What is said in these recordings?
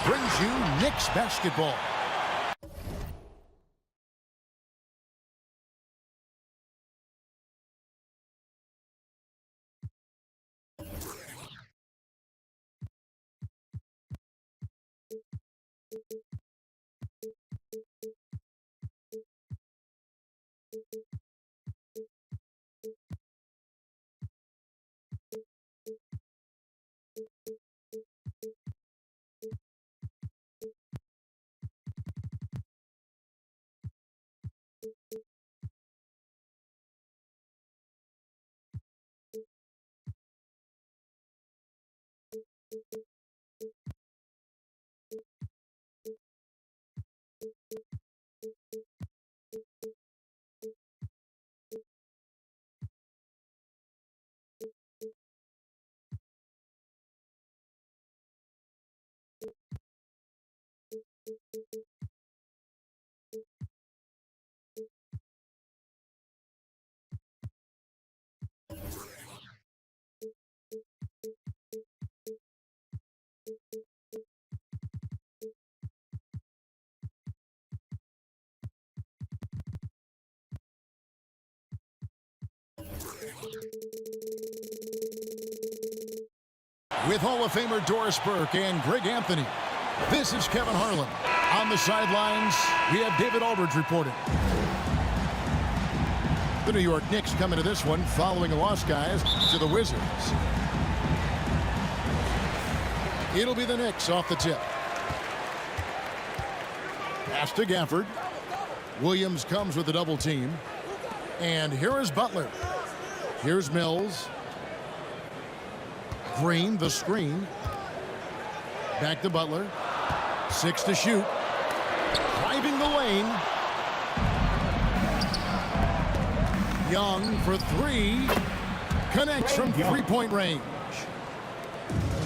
Brings you Knicks basketball. With Hall of Famer Doris Burke and Greg Anthony, this is Kevin Harlan. On the sidelines, we have David Aldridge reporting. The New York Knicks come into this one following a loss, guys, to the Wizards. It'll be the Knicks off the tip. Pass to Gafford. Williams comes with a double team. And here is Butler. Here's Mills. Green, the screen. Back to Butler. 6 to shoot. Driving the lane. Young for 3. Connects from three-point range.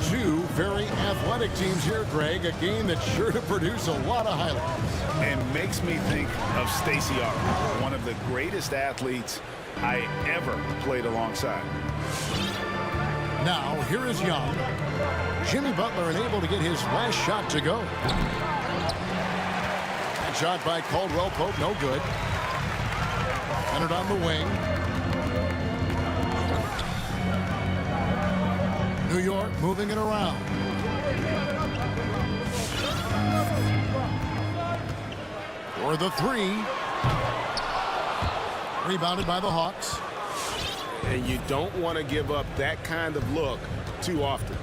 Two very athletic teams here, Greg. A game that's sure to produce a lot of highlights. And makes me think of Stacey Arnold, one of the greatest athletes I ever played alongside. Now, here is Young. Jimmy Butler unable to get his last shot to go. That shot by Caldwell Pope, no good. Entered on the wing. New York moving it around. For the 3. Rebounded by the Hawks. And you don't want to give up that kind of look too often.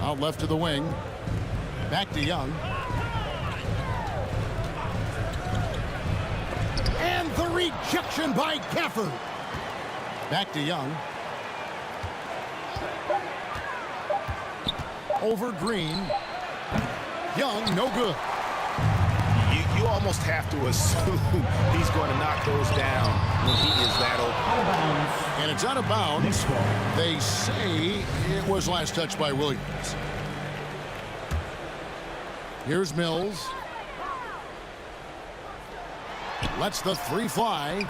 Out left to the wing. Back to Young. And the rejection by Gafford. Back to Young. Over Green. Young, no good. You almost have to assume he's going to knock those down when he is that open. And it's out of bounds. They say it was last touched by Williams. Here's Mills. Lets the 3 fly.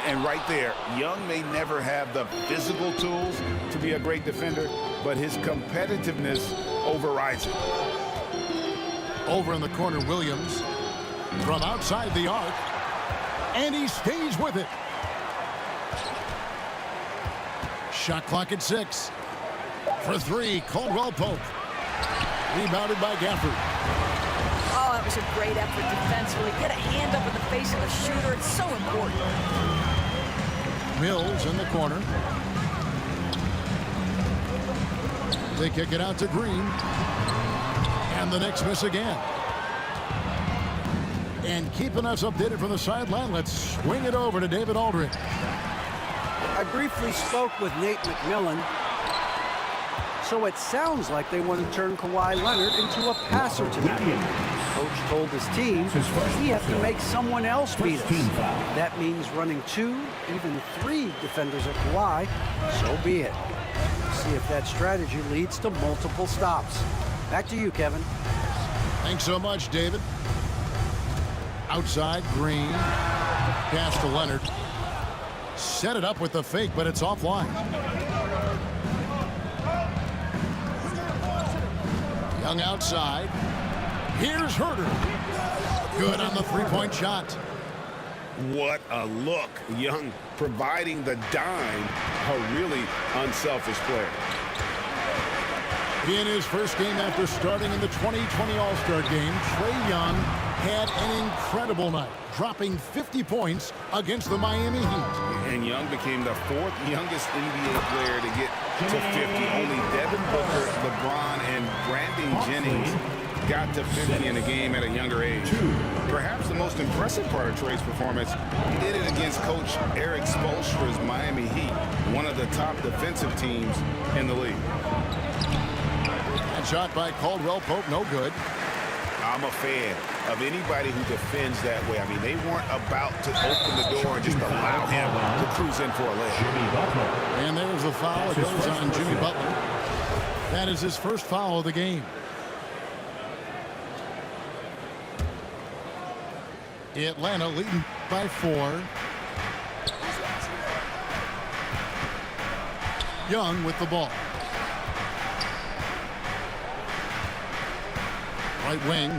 And right there, Young may never have the physical tools to be a great defender, but his competitiveness overrides it. Over in the corner, Williams from outside the arc, and he stays with it. Shot clock at 6. For 3, Caldwell Pope. Rebounded by Gafford. Oh, that was a great effort defensively. Get a hand up in the face of the shooter. It's so important. Mills in the corner. They kick it out to Green. And the Knicks miss again. And keeping us updated from the sideline, let's swing it over to David Aldridge. I briefly spoke with Nate McMillan. So it sounds like they want to turn Kawhi Leonard into a passer tonight. Coach told his team we have to make someone else beat us. That means running 2, even 3 defenders at Kawhi. So be it. See if that strategy leads to multiple stops. Back to you, Kevin. Thanks so much, David. Outside, Green. Pass to Leonard. Set it up with the fake, but it's offline. Young outside. Here's Herter. Good on the three-point shot. What a look. Young providing the dime. A really unselfish player. In his first game after starting in the 2020 All-Star game, Trae Young had an incredible night, dropping 50 points against the Miami Heat. And Young became the 4th youngest NBA player to get to 50. Only Devin Booker, LeBron, and Brandon Jennings got to 50 in a game at a younger age. Perhaps the most impressive part of Trae's performance, he did it against Coach Eric Spoelstra's Miami Heat, one of the top defensive teams in the league. And shot by Caldwell Pope, no good. I'm a fan of anybody who defends that way. I mean, they weren't about to open the door and just allow him to cruise in for a layup. And there's the foul. It goes on Jimmy Butler. That is his first foul of the game. Atlanta leading by 4. Young with the ball. Right wing.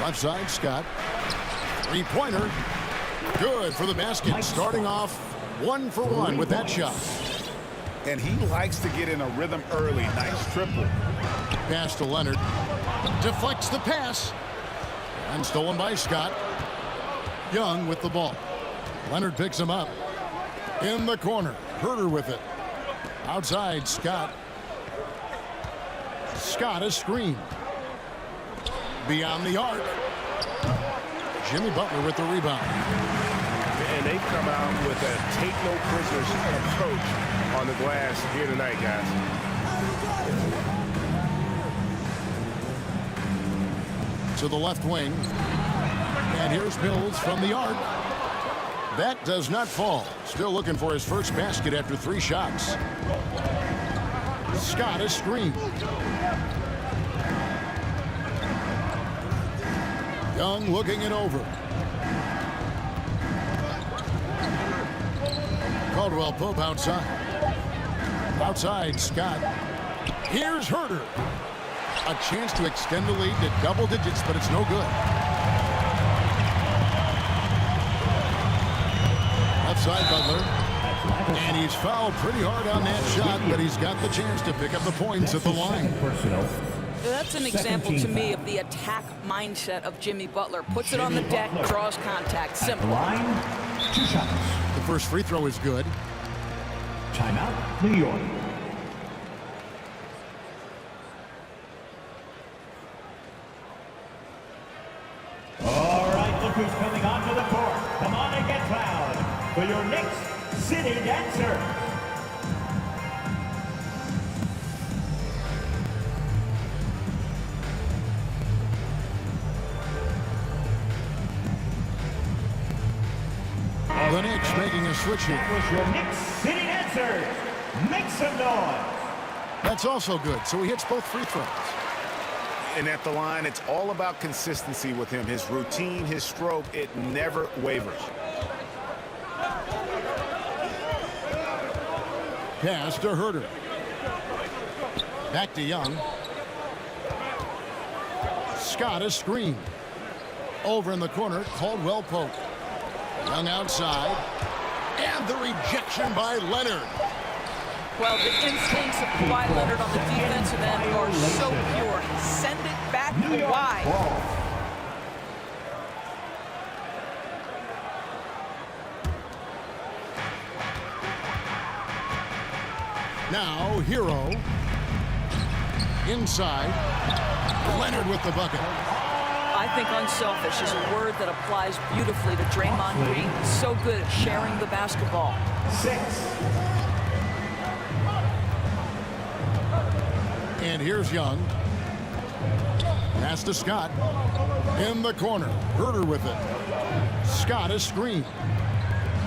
Left side, Scott. Three-pointer. Good for the basket. Starting off 1 for 1 with that shot. And he likes to get in a rhythm early. Nice triple. Pass to Leonard. Deflects the pass. And stolen by Scott. Young with the ball. Leonard picks him up. In the corner. Herter with it. Outside, Scott. Scott is screened. Beyond the arc. Jimmy Butler with the rebound. And they come out with a take no prisoners approach on the glass here tonight, guys. To the left wing. And here's Mills from the arc. That does not fall. Still looking for his first basket after 3 shots. Scott is screened. Young looking it over. Caldwell Pope outside. Outside, Scott. Here's Herter. A chance to extend the lead to double digits, but it's no good. Left side, Butler. And he's fouled pretty hard on that shot, but he's got the chance to pick up the points at the line. That's an example to me of the attack mindset of Jimmy Butler. Puts it on the deck, draws contact. Simple. Line, 2 shots. The first free throw is good. Timeout, New York. All right, look who's coming onto the court. Come on and get loud for your next city dancer. The Knicks making a switch here. That was your Knicks city dancers. Make some noise. That's also good, so he hits both free throws. And at the line, it's all about consistency with him. His routine, his stroke, it never wavers. Pass to Herter. Back to Young. Scott is screened. Over in the corner, Caldwell Pope. Young outside. And the rejection by Leonard. Well, the instincts of Kawhi Leonard on the defensive end are so pure. Send it back Kawhi. Now, Hero. Inside. Leonard with the bucket. I think unselfish is a word that applies beautifully to Draymond Green. He's so good at sharing the basketball. 6. And here's Young. Pass to Scott. In the corner. Herder with it. Scott is screened.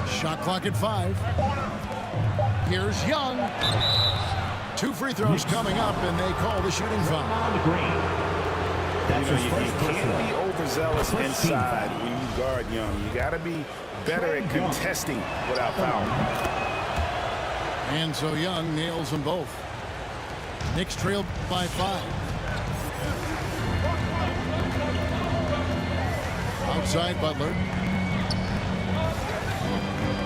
Shot clock at 5. Here's Young. 2 free throws coming up, and they call the shooting foul. You can't be overzealous inside when you guard Young. You got to be better at contesting without fouling. And so Young nails them both. Knicks trail by 5. Outside Butler.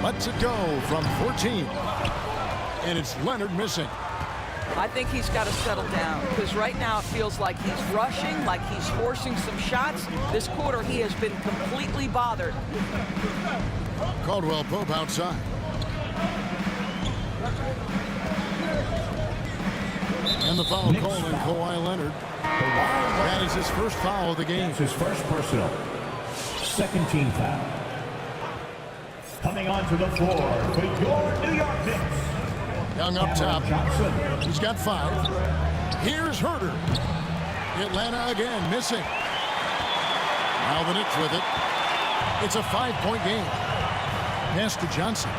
Lets it go from 14. And it's Leonard missing. I think he's got to settle down because right now it feels like he's rushing, like he's forcing some shots. This quarter he has been completely bothered. Caldwell Pope outside. And the foul called on Kawhi Leonard. That is his first foul of the game. It's his first personal. Second team foul. Coming onto the floor for your New York Knicks. Young up top. He's got 5. Here's Herder. Atlanta again missing. Now the Knicks with it. It's a 5-point game. Pass to Johnson.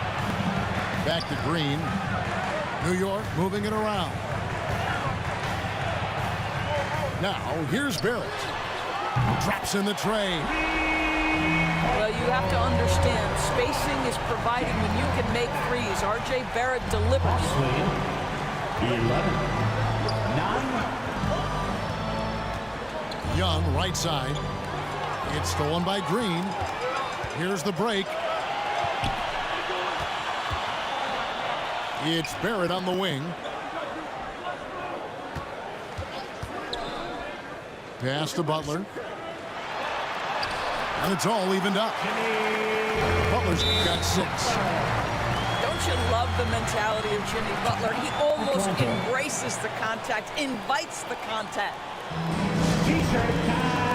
Back to Green. New York moving it around. Now here's Barrett. Traps in the tray. Well, you have to understand, spacing is provided when you can make threes. R.J. Barrett delivers. 11. 9. Young, right side. It's stolen by Green. Here's the break. It's Barrett on the wing. Pass to Butler. And it's all evened up. Butler's got 6. Don't you love the mentality of Jimmy Butler? He almost embraces the contact, invites the contact. T-shirt time.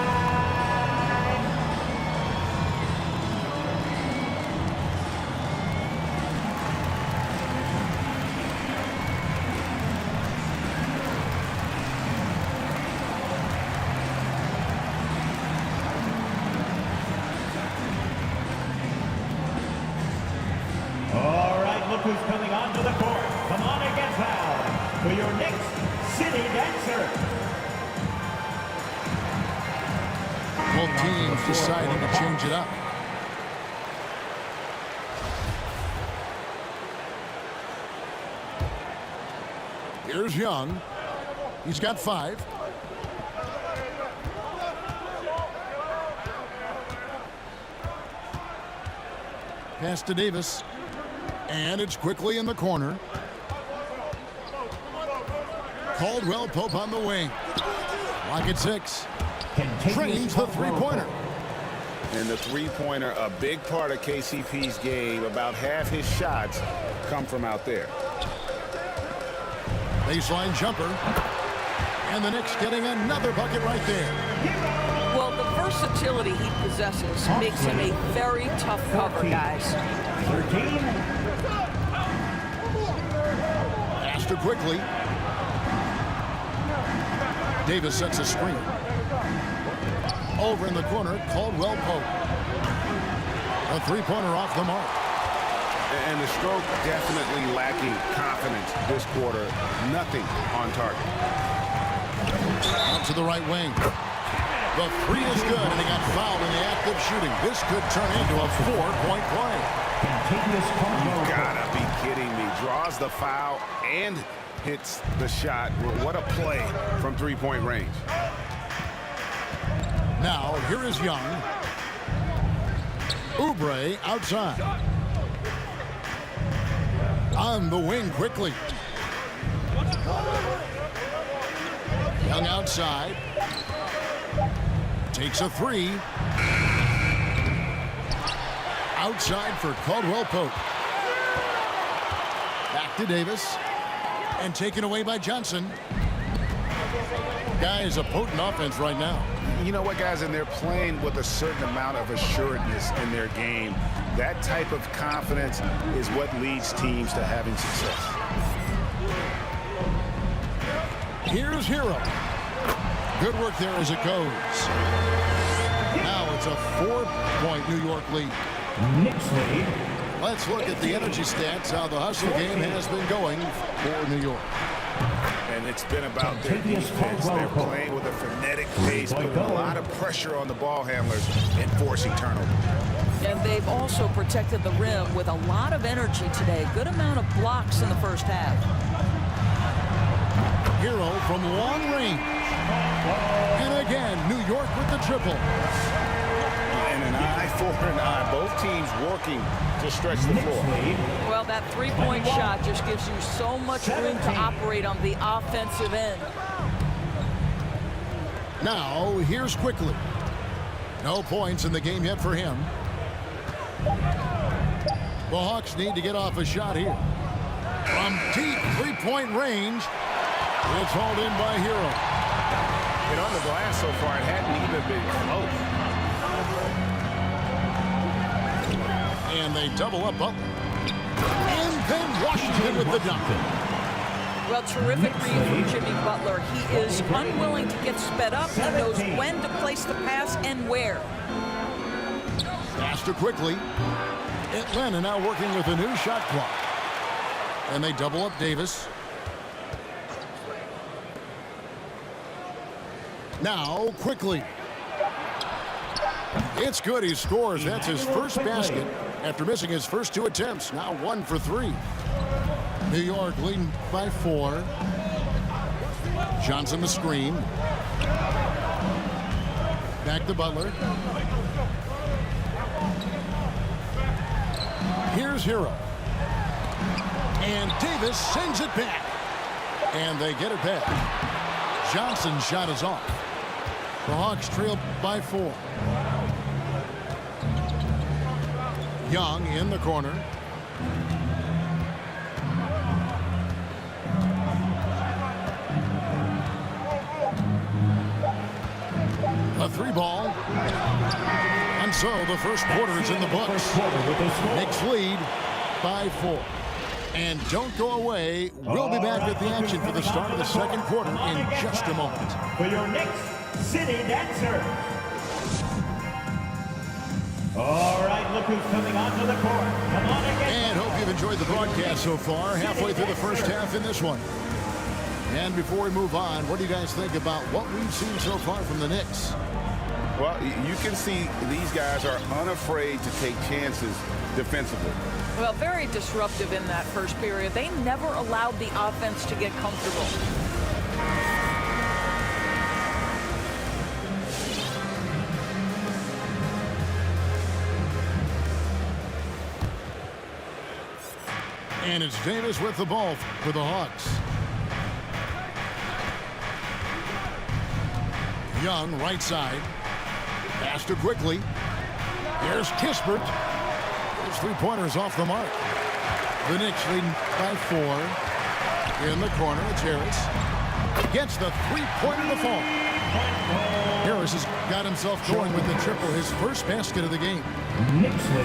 Who's coming onto the court? Come on and get fouled for your next city dancer. Both teams deciding to change it up. Here's Young. He's got 5. Pass to Davis. And it's quickly in the corner. Caldwell Pope on the wing. Lock at 6. Trains the three-pointer. And the three-pointer, a big part of KCP's game. About half his shots come from out there. Baseline jumper. And the Knicks getting another bucket right there. Well, the versatility he possesses makes him a very tough cover, guys. 13. Faster quickly. Davis sets a screen. Over in the corner, Caldwell Pope. A three-pointer off the mark. And the stroke definitely lacking confidence this quarter. Nothing on target. Out to the right wing. The 3 is good, and he got fouled in the act of shooting. This could turn into a 4-point play. You gotta be kidding me. Draws the foul and hits the shot. What a play from three-point range. Now, here is Young. Oubre outside. On the wing quickly. Young outside. Takes a 3. Outside for Caldwell Pope. Back to Davis. And taken away by Johnson. Guys, a potent offense right now. You know what, guys? And they're playing with a certain amount of assuredness in their game. That type of confidence is what leads teams to having success. Here's Hero. Good work there as it goes. Now it's a 4-point New York lead. Knicks lead. Let's look at the energy stats, how the hustle game has been going for New York. And it's been about their defense. They're playing with a frenetic pace, putting a lot of pressure on the ball handlers and forcing turnovers. And they've also protected the rim with a lot of energy today. Good amount of blocks in the first half. Hero from long range. And again, New York with the triple. And an eye for an eye. Both teams working to stretch the floor. Well, that three-point shot just gives you so much room to operate on the offensive end. Now, here's Quickly. No points in the game yet for him. The Hawks need to get off a shot here. From deep three-point range, it's hauled in by Hero. And on the glass so far, it hadn't even been close. And they double up Butler. And then Washington with the dunk. Well, terrific read from Jimmy Butler. He is unwilling to get sped up. He knows when to place the pass and where. Pass to Quickly. Atlanta now working with a new shot clock. And they double up Davis. Now Quickly. It's good. He scores. That's his first basket after missing his first two attempts. Now 1 for 3. New York leading by 4. Johnson the screen. Back to Butler. Here's Hero. And Davis sends it back. And they get it back. Johnson's shot is off. The Hawks trail by 4. Young in the corner. A 3-ball. And so the first quarter is in the books. Knicks lead by 4. And don't go away. We'll be back with the action for the start of the second quarter in just a moment. For your next city dancer. All right, look who's coming onto the court. Come on again. And hope you've enjoyed the broadcast so far. Halfway through the first half in this one. And before we move on, what do you guys think about what we've seen so far from the Knicks? Well, you can see these guys are unafraid to take chances defensively. Well, very disruptive in that first period. They never allowed the offense to get comfortable. And it's Davis with the ball for the Hawks. Young, right side. Pass to Quickly. Here's Kispert. His three-pointers off the mark. The Knicks leading by 4. In the corner, it's Harris. Gets the three-pointer to fall. Harris has got himself going with the triple, his first basket of the game.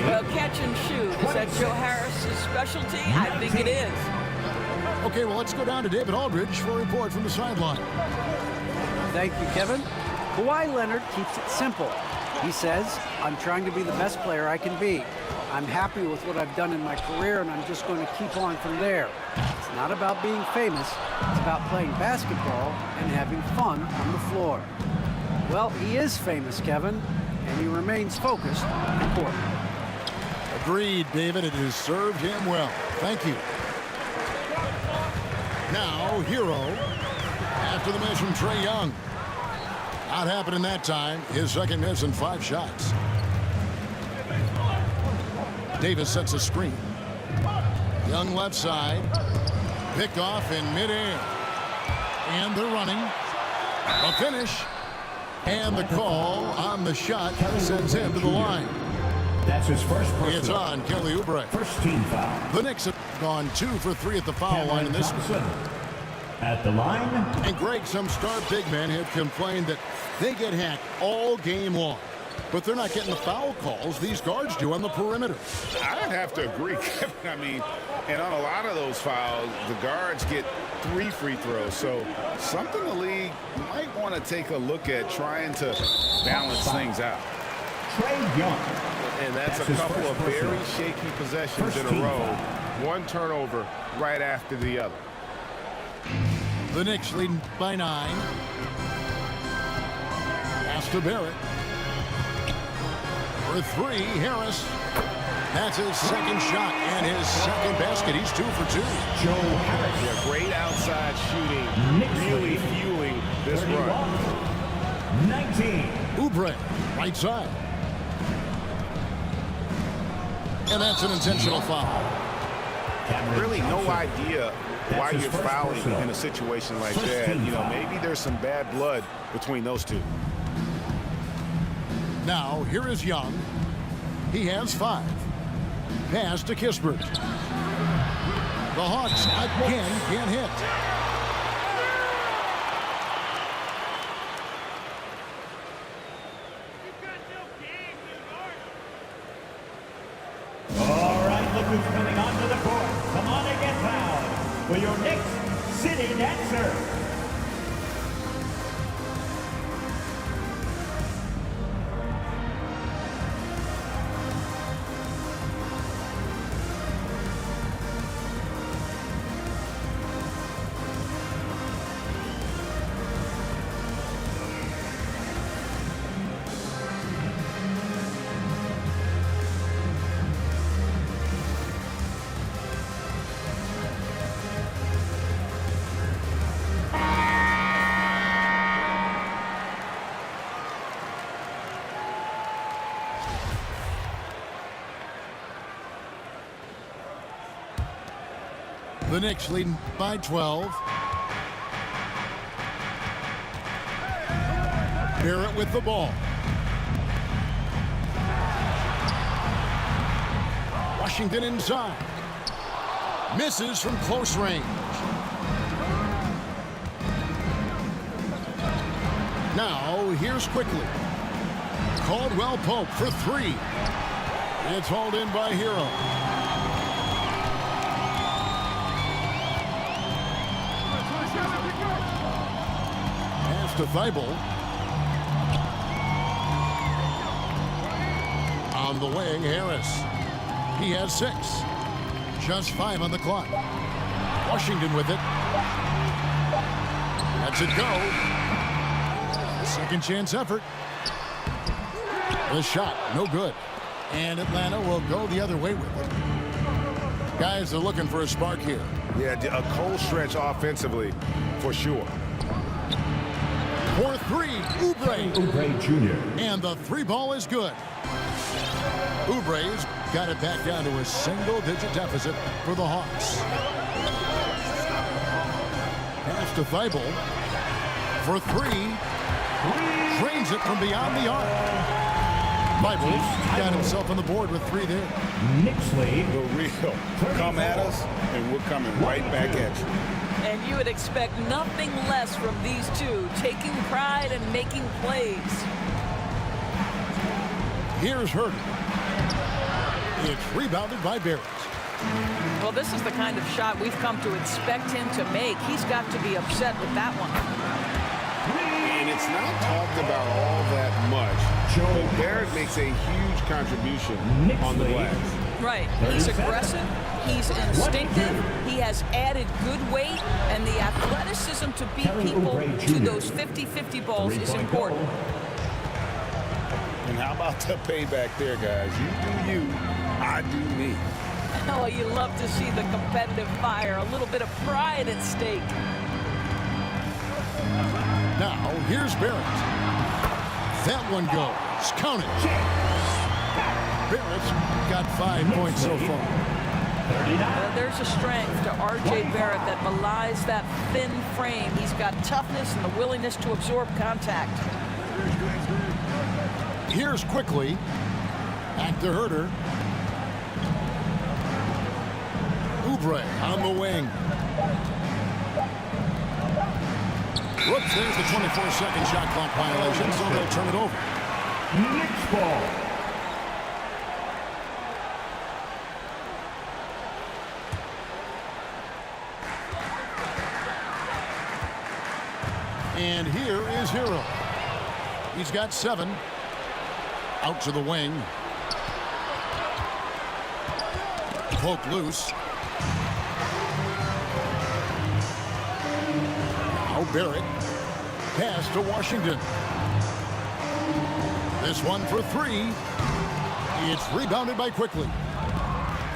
Well, catch and shoot. Is that Joe Harris's specialty? I think it is. Okay, well, let's go down to David Aldridge for a report from the sideline. Thank you, Kevin. Kawhi Leonard keeps it simple. He says, I'm trying to be the best player I can be. I'm happy with what I've done in my career, and I'm just going to keep on from there. It's not about being famous. It's about playing basketball and having fun on the floor. Well, he is famous, Kevin, and he remains focused on the court. Agreed, David. It has served him well. Thank you. Now, Hero. After the miss from Trae Young. Not happening that time. His second miss in 5 shots. Davis sets a screen. Young left side. Picked off in midair. And they're running. A finish. And the call on the shot sends him to the line. That's his first personal. It's on Kelly Oubre. First team foul. The Knicks have gone 2 for 3 at the foul line in this one. At the line. And Greg, some star big men have complained that they get hacked all game long. But they're not getting the foul calls these guards do on the perimeter. I'd have to agree, Kevin. I mean, And on a lot of those fouls, the guards get 3 free throws. So something the league might want to take a look at, trying to balance things out. Trey Young. And that's a couple of very shaky possessions in a row. One turnover right after the other. The Knicks leading by 9. Pass to Barrett. For 3, Harris. That's his second shot and his second basket. He's 2 for 2. Joe Harris. Yeah, great outside shooting, really fueling this run. 19. Oubre, right side. And that's an intentional foul. Really no idea why you're fouling in a situation like that. You know, maybe there's some bad blood between those two. Now, here is Young. He has 5. Pass to Kispert. The Hawks again can't hit. All right, look who's coming onto the court. Come on and get fouled for your next city dancer. The Knicks leading by 12. Barrett with the ball. Washington inside. Misses from close range. Now, here's quickly. Caldwell Pope for 3. It's hauled in by Hero. Pass to Thibault. On the wing, Harris. He has 6. Just 5 on the clock. Washington with it. Lets it go. Second chance effort. The shot, no good. And Atlanta will go the other way with it. Guys are looking for a spark here. Yeah, a cold stretch offensively, for sure. For 3, Oubre. Oubre Jr. And the 3 ball is good. Oubre's got it back down to a single-digit deficit for the Hawks. Pass to Thibault. For 3. Drains it from beyond the arc. Thibault got himself on the board with 3 there. Knicks lead. The real. Come at us, and we're coming right back at you. And you would expect nothing less from these two, taking pride and making plays. Here's Herter. It's rebounded by Barrett. Well, this is the kind of shot we've come to expect him to make. He's got to be upset with that one. And it's not talked about all that much, but Barrett makes a huge contribution on the glass. Right. He's aggressive. He's instinctive. He has added good weight, and the athleticism to beat people to those 50-50 balls is important. And how about the payback there, guys? You do you, I do me. Oh, you love to see the competitive fire. A little bit of pride at stake. Now, here's Barrett. That one goes. Count it. Barrett's got 5 points so far. There's a strength to R.J. Barrett that belies that thin frame. He's got toughness and the willingness to absorb contact. Here's quickly. Back to Herter. Oubre on the wing. Whoops, there's the 24-second shot clock violation, so they'll turn it over. Knicks ball. And here is Hero. He's got 7. Out to the wing. Poke loose. Now Barrett. Pass to Washington. This one for 3. It's rebounded by Quickly.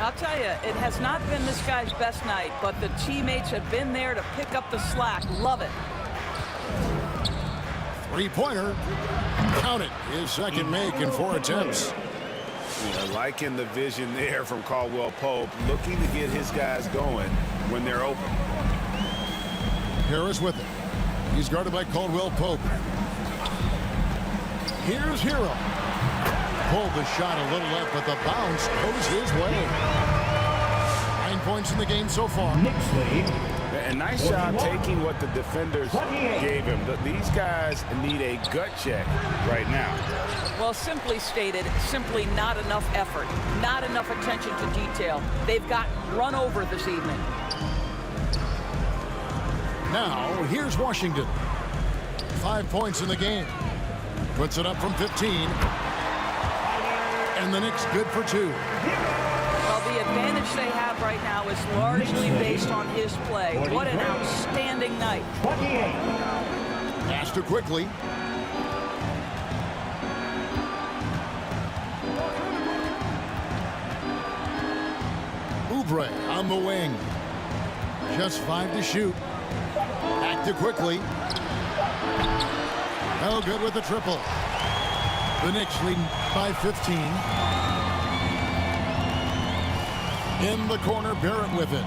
I'll tell you, it has not been this guy's best night, but the teammates have been there to pick up the slack. Love it. 3-pointer. Count it. His second make in 4 attempts. Yeah, liking the vision there from Caldwell Pope, looking to get his guys going when they're open. Harris with it. He's guarded by Caldwell Pope. Here's Hero. Pulled the shot a little left, but the bounce goes his way. 9 points in the game so far. Knicks lead. And nice job taking what the defenders gave him. These guys need a gut check right now. Well, simply stated, simply not enough effort, not enough attention to detail. They've gotten run over this evening. Now, here's Washington. 5 points in the game. Puts it up from 15. And the Knicks good for 2. Well, the advantage they have right now is largely based on his play. What an outstanding night. 28. Pass to Quickly. Oubre on the wing. Just 5 to shoot. Back to Quickly. No good with the triple. The Knicks leading by 15. In the corner, Barrett with it.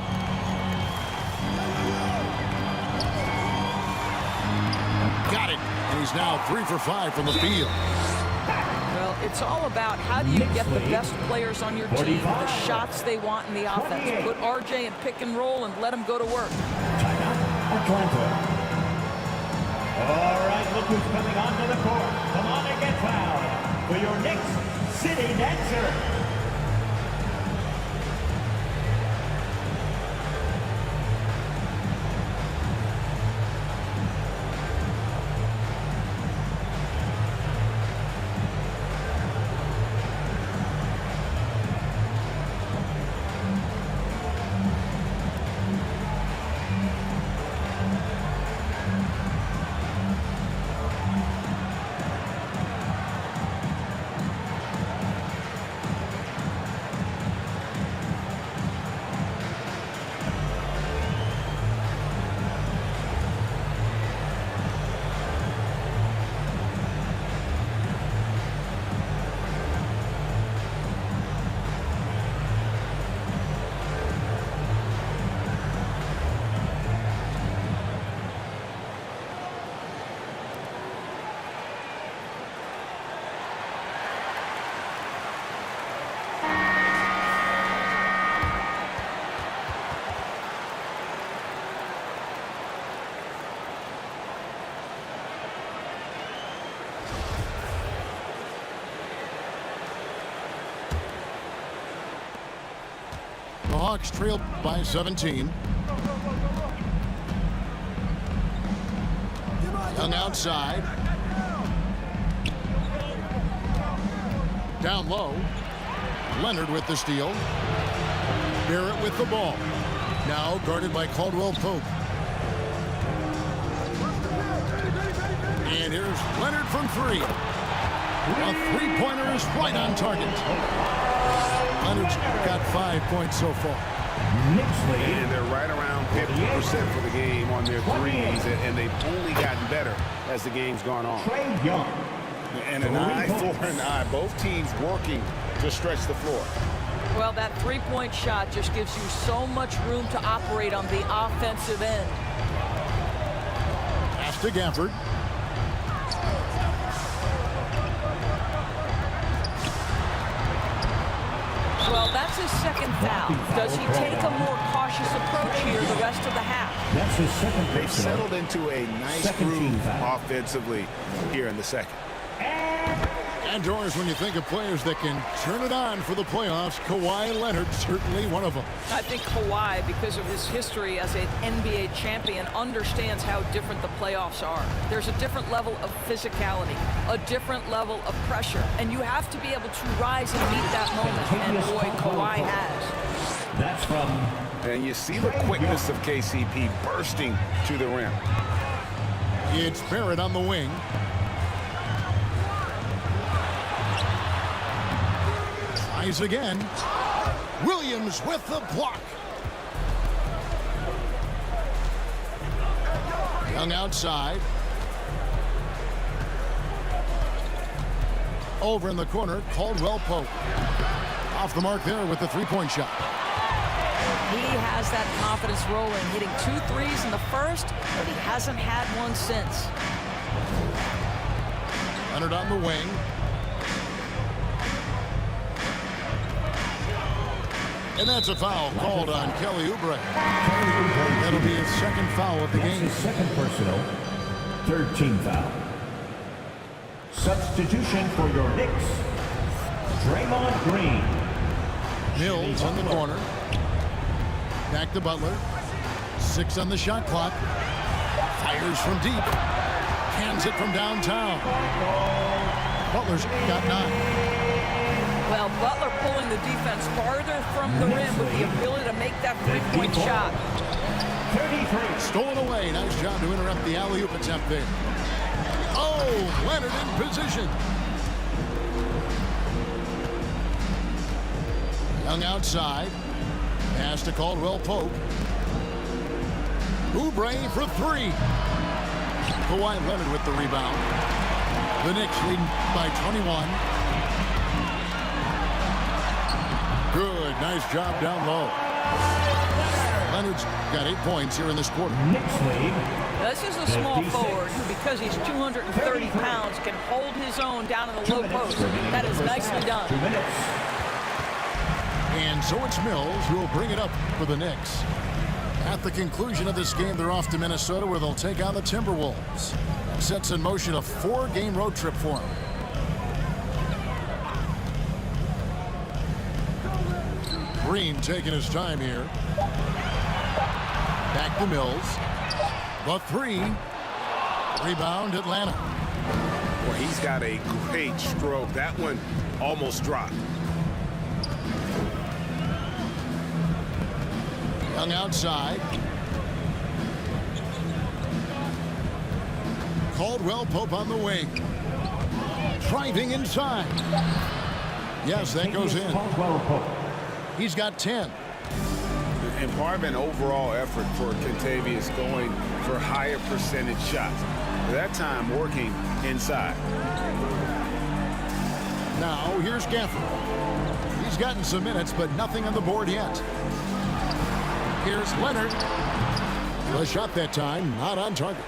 Got it. And he's now 3 for 5 from the field. Well, it's all about how do you get the best players on your team, the shots they want in the offense. Put RJ in pick and roll and let him go to work. Atlanta. All right, look who's coming onto the court. Come on and get fouled for your Knicks City Dancer. The Hawks trailed by 17. Young outside. Down low. Leonard with the steal. Barrett with the ball. Now guarded by Caldwell Pope. And here's Leonard from 3. A three-pointer is right on target. Leonard's got 5 points so far. And they're right around 50% for the game on their threes, and they've only gotten better as the game's gone on. And an eye for an eye. Both teams working to stretch the floor. Well, that three-point shot just gives you so much room to operate on the offensive end. Pass to Gafford. Well, that's his second foul. Does he take a more cautious approach here the rest of the half? That's his second. They've settled into a nice groove offensively here in the second. And Doris, when you think of players that can turn it on for the playoffs, Kawhi Leonard certainly one of them. I think Kawhi, because of his history as an NBA champion, understands how different the playoffs are. There's a different level of physicality, a different level of pressure, and you have to be able to rise and meet that moment, and boy, Kawhi has. That's from... And you see the quickness of KCP bursting to the rim. It's Barrett on the wing. Tries again. Williams with the block. Young outside. Over in the corner, Caldwell Pope. Off the mark there with the three-point shot. He has that confidence rolling, hitting 2 threes in the first, but he hasn't had one since. Leonard on the wing. And that's a foul called on Kelly Oubre. That'll be his second foul of the game. His second personal, third team foul. Substitution for your Knicks, Draymond Green. Mills in the corner. Back to Butler. 6 on the shot clock. Fires from deep. Cans it from downtown. Butler's got 9. Well, Butler pulling the defense farther from the rim with the ability to make that three-point shot. 33. Stolen away. Nice job to interrupt the alley-oop attempt there. Oh, Leonard in position. Young outside. Pass to Caldwell Pope. Oubre for 3. Kawhi Leonard with the rebound. The Knicks leading by 21. Good, nice job down low. Leonard's got 8 points here in this quarter. Knicks lead. This is a small forward who, because he's 230 pounds, can hold his own down in the low post. That is nicely done. 2 minutes. And so it's Mills who will bring it up for the Knicks. At the conclusion of this game, they're off to Minnesota where they'll take on the Timberwolves. That sets in motion a 4-game road trip for them. Green taking his time here. Back to Mills. The 3. Rebound Atlanta. Well, he's got a great stroke. That one almost dropped. Young outside. Caldwell Pope on the wing. Driving inside. Yes, that goes in. Caldwell Pope. He's got 10. And part of an overall effort for Kentavious going for higher percentage shots. That time working inside. Now here's Gafford. He's gotten some minutes, but nothing on the board yet. Here's Leonard. The shot that time, not on target.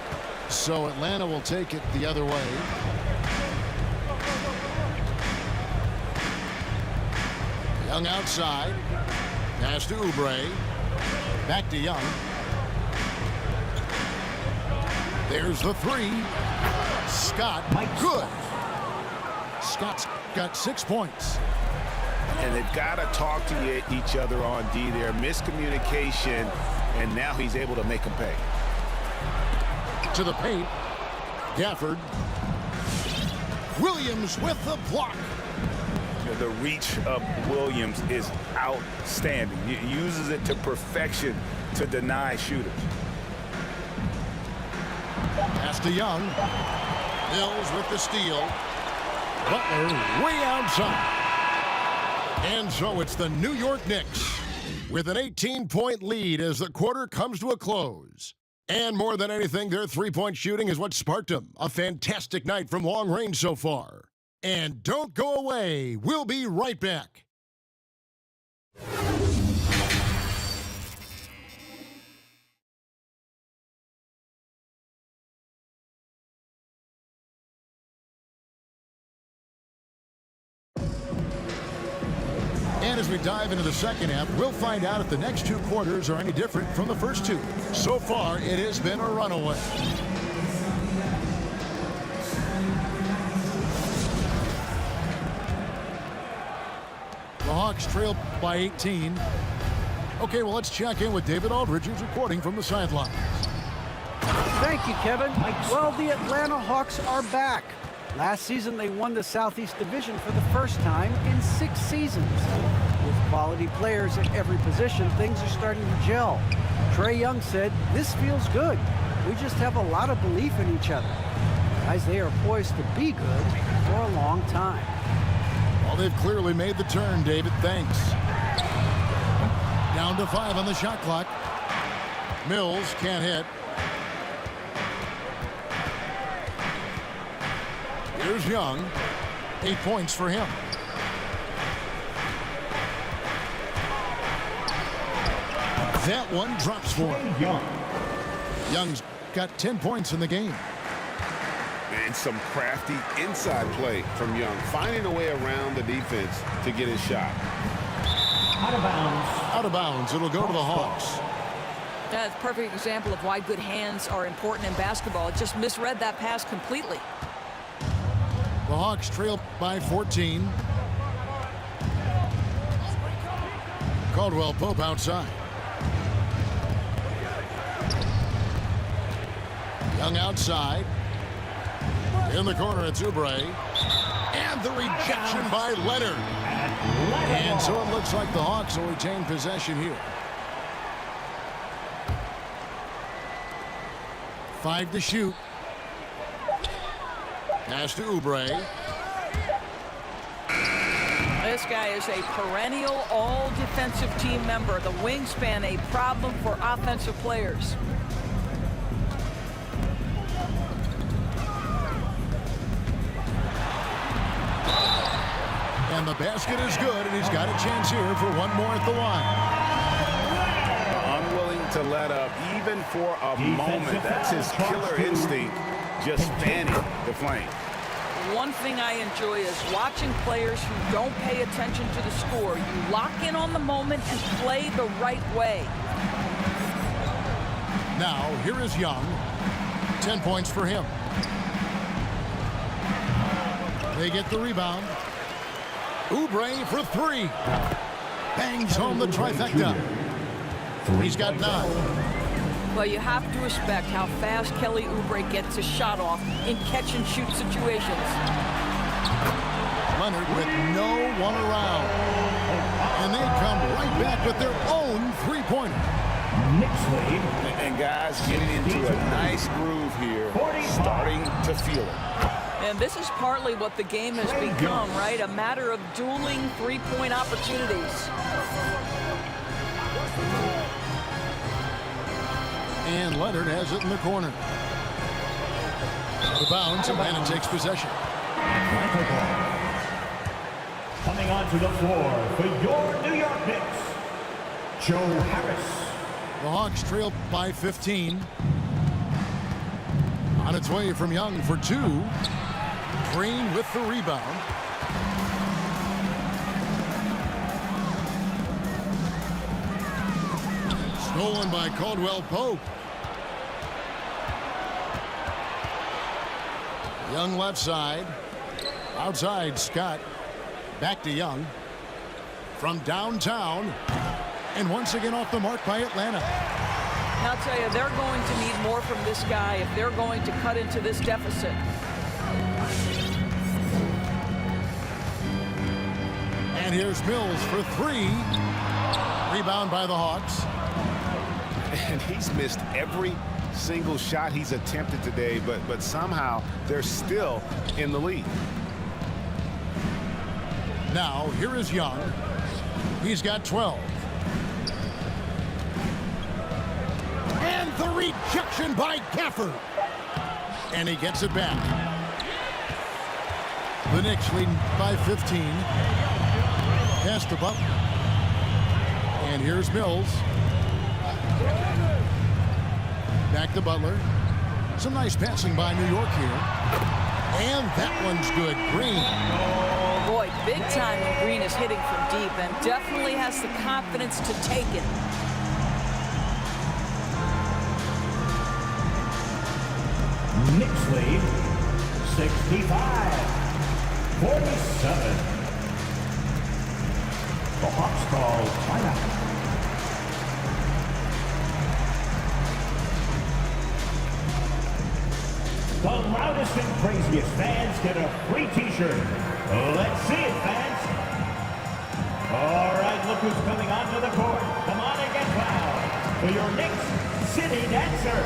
So Atlanta will take it the other way. Young outside. Pass to Oubre. Back to Young. There's the 3. Scott, good. Scott's got 6 points. And they've got to talk to each other on D there. Miscommunication, and now he's able to make them pay. To the paint. Gafford. Williams with the block. The reach of Williams is outstanding. He uses it to perfection to deny shooters. Pass to Young. Mills with the steal. Butler way outside. And so it's the New York Knicks with an 18-point lead as the quarter comes to a close. And more than anything, their three-point shooting is what sparked them. A fantastic night from long range so far. And don't go away. We'll be right back. And as we dive into the second half, we'll find out if the next 2 quarters are any different from the first 2. So far, it has been a runaway. The Hawks trail by 18. Okay, well, let's check in with David Aldridge, who's reporting from the sidelines. Thank you, Kevin. Well, the Atlanta Hawks are back. Last season, they won the Southeast Division for the first time in 6 seasons. With quality players at every position, things are starting to gel. Trae Young said, "This feels good. We just have a lot of belief in each other." Guys, they are poised to be good for a long time. Well, they've clearly made the turn, David. Thanks. Down to 5 on the shot clock. Mills can't hit. Here's Young. 8 points for him. That one drops for him. Young's got 10 points in the game. And some crafty inside play from Young, finding a way around the defense to get his shot. Out of bounds. Out of bounds. It'll go to the Hawks. That's a perfect example of why good hands are important in basketball. It just misread that pass completely. The Hawks trail by 14. Caldwell Pope outside. Young outside. In the corner, it's Oubre. And the rejection by Leonard. And so it looks like the Hawks will retain possession here. 5 to shoot. Pass to Oubre. This guy is a perennial all-defensive team member. The wingspan, a problem for offensive players. And the basket is good, and he's got a chance here for one more at the line. Unwilling to let up even for a moment. That's his killer instinct, just fanning the flame. One thing I enjoy is watching players who don't pay attention to the score. You lock in on the moment and play the right way. Now, here is Young. 10 points for him. They get the rebound. Oubre for 3. Bangs home the trifecta. He's got 9. Well, you have to respect how fast Kelly Oubre gets his shot off in catch-and-shoot situations. Leonard with no one around. And they come right back with their own three-pointer. And guys getting into a nice groove here, starting to feel it. And this is partly what the game has become, right? A matter of dueling three-point opportunities. And Leonard has it in the corner. Out of bounds, Atlanta takes possession. Coming onto the floor for your New York Knicks, Joe Harris. The Hawks trail by 15. On its way from Young for 2. Green with the rebound. Stolen by Caldwell Pope. Young left side. Outside, Scott. Back to Young. From downtown. And once again off the mark by Atlanta. I'll tell you, they're going to need more from this guy if they're going to cut into this deficit. And here's Mills for 3. Rebound by the Hawks. And he's missed every single shot he's attempted today, but somehow they're still in the lead. Now, here is Young. He's got 12. And the rejection by Gafford. And he gets it back. The Knicks lead by 15. Pass to Butler. And here's Mills. Back to Butler. Some nice passing by New York here. And that one's good. Green. Boy, big time when Green is hitting from deep and definitely has the confidence to take it. Knicks lead 65-47. Hawks call timeout. The loudest and craziest fans get a free t-shirt. Let's see it, fans. All right, look who's coming onto the court. Come on and get loud for your Knicks City Dancer.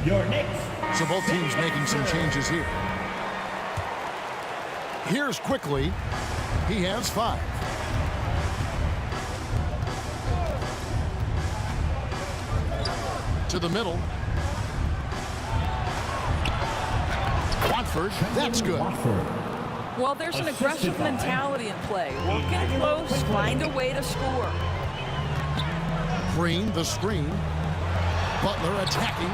Your Knicks. So both teams making some changes here. Here's quickly. He has 5. To the middle. Watford, that's good. Well, there's an aggressive mentality in play. Work in close, find a way to score. Green, the screen. Butler attacking.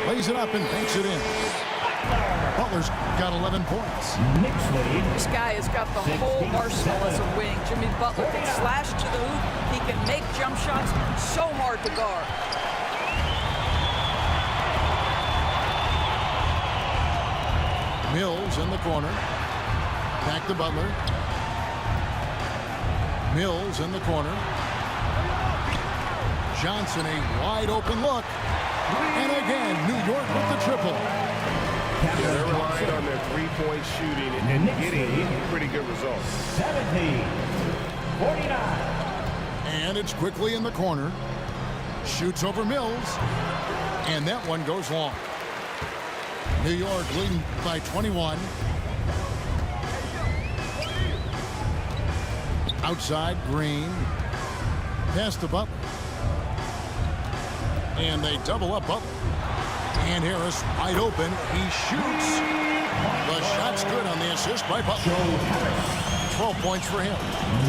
Lays it up and banks it in. Butler's got 11 points. This guy has got the whole arsenal as a wing. Jimmy Butler can slash to the hoop. He can make jump shots so hard to guard. Mills in the corner. Back to Butler. Mills in the corner. Johnson, a wide open look. And again, New York with the triple. Yeah, they're relying on their three-point shooting and getting pretty good results. 70-49. And it's quickly in the corner. Shoots over Mills. And that one goes long. New York leading by 21. Outside, Green. Pass to Butler. And they double up Butler. And Harris wide open. He shoots. The shot's good on the assist by Butler. 12 points for him.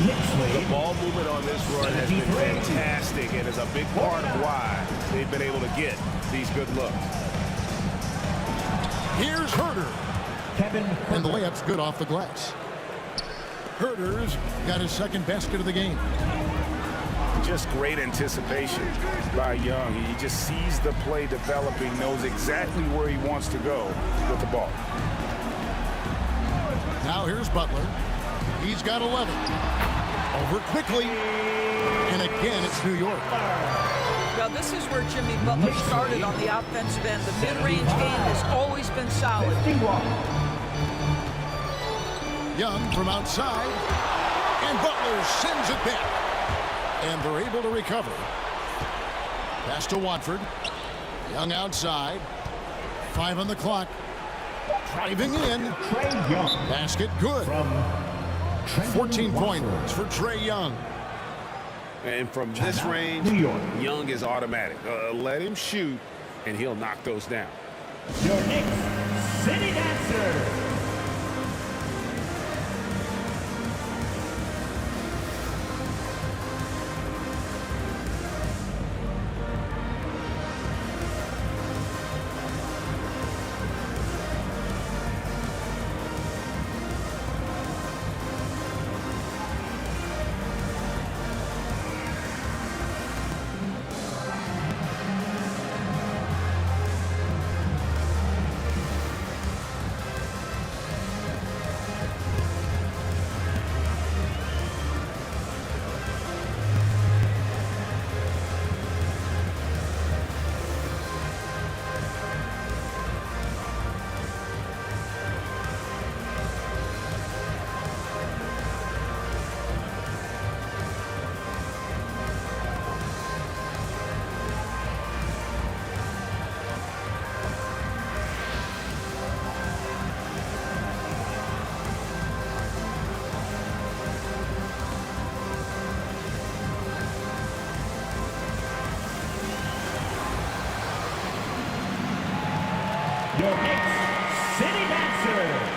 The ball movement on this run has been fantastic and is a big part of why they've been able to get these good looks. Here's Herter. Kevin And the layup's good off the glass. Herter's got his second basket of the game. Just great anticipation by Young. He just sees the play developing, knows exactly where he wants to go with the ball. Now here's Butler. He's got 11. Over quickly. And again, it's New York. Now, this is where Jimmy Butler started on the offensive end. The mid-range game has always been solid. Young from outside. And Butler sends it back. And they're able to recover. Pass to Watford. Young outside. 5 on the clock. Driving in. Basket good. 14 points for Trae Young. And from this range, Young is automatic. Let him shoot, and he'll knock those down. Your Knicks City Dancer. Your Knicks City Dancer.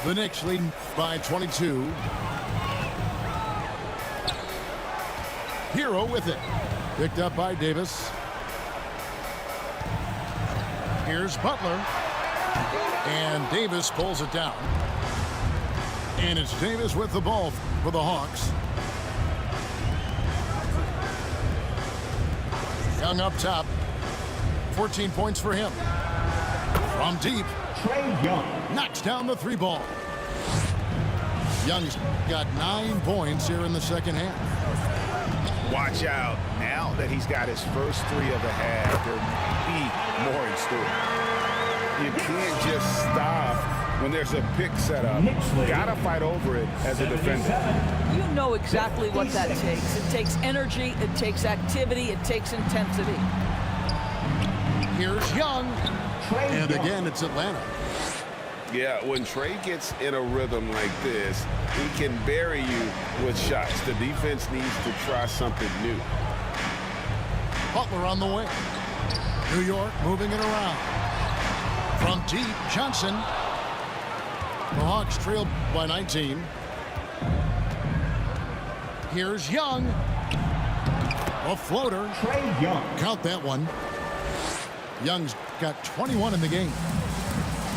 The Knicks leading by 22. Hero with it. Picked up by Davis. Here's Butler. And Davis pulls it down. And it's Davis with the ball for the Hawks. Young up top. 14 points for him. From deep. Trey Young. Knocks down the three ball. Young's got 9 points here in the second half. Watch out. Now that he's got his first 3 of the half, there may be more in store. You can't just stop when there's a pick set up. Gotta fight over it as a defender. You know exactly what that takes. It takes energy, it takes activity, it takes intensity. Here's Young. And again, it's Atlanta. Yeah, when Trey gets in a rhythm like this, he can bury you with shots. The defense needs to try something new. Butler on the wing. New York moving it around. From deep, Johnson. The Hawks trail by 19. Here's Young. A floater. Trey Young. Count that one. Young's got 21 in the game.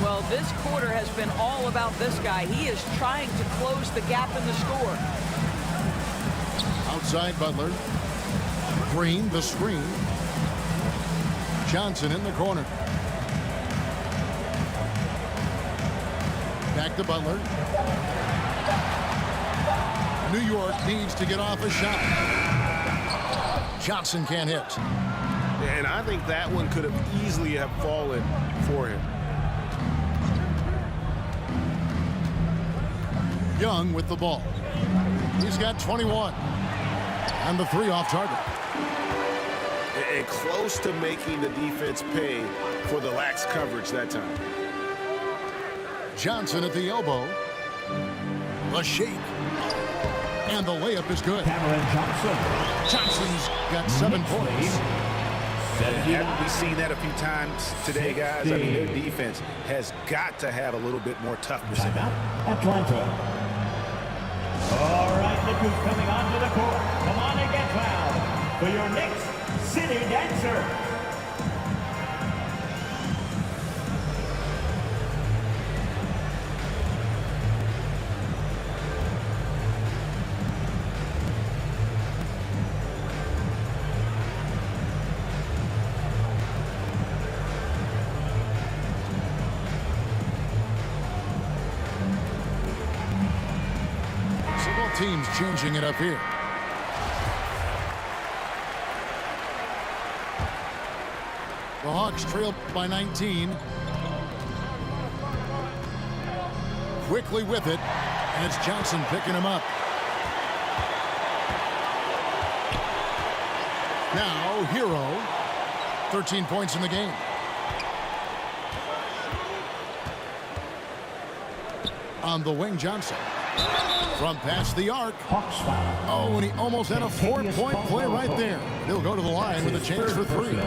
Well, this quarter has been all about this guy. He is trying to close the gap in the score. Outside Butler. Green, the screen. Johnson in the corner. Back to Butler. New York needs to get off a shot. Johnson can't hit. And I think that one could have easily have fallen for him. Young with the ball. He's got 21. And the 3 off target. And close to making the defense pay for the lax coverage that time. Johnson at the elbow. The shake. And the layup is good. Cameron Johnson. Johnson's got 7 points. Haven't we seen that a few times today, guys? I mean, their defense has got to have a little bit more toughness in it. Atlanta. All right, look who's coming onto the court. Come on and get fouled for your Knicks City Dancer. Teams changing it up here. The Hawks trail by 19. Quickly with it, and it's Johnson picking him up. Now, Hero, 13 points in the game. On the wing, Johnson. From past the arc. Oh, and he almost had a 4-point play right there. He'll go to the line with a chance for 3.